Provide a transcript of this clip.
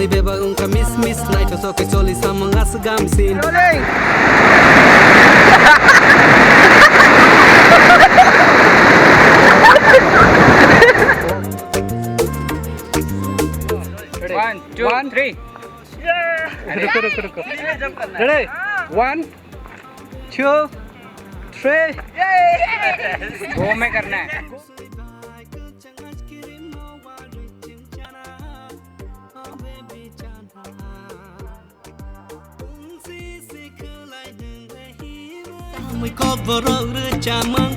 Choli beba unka miss night so ke choli samangas gamsin. One, two, three. रुको Ready? 1 2 3 दो में करना है Kokborok chamang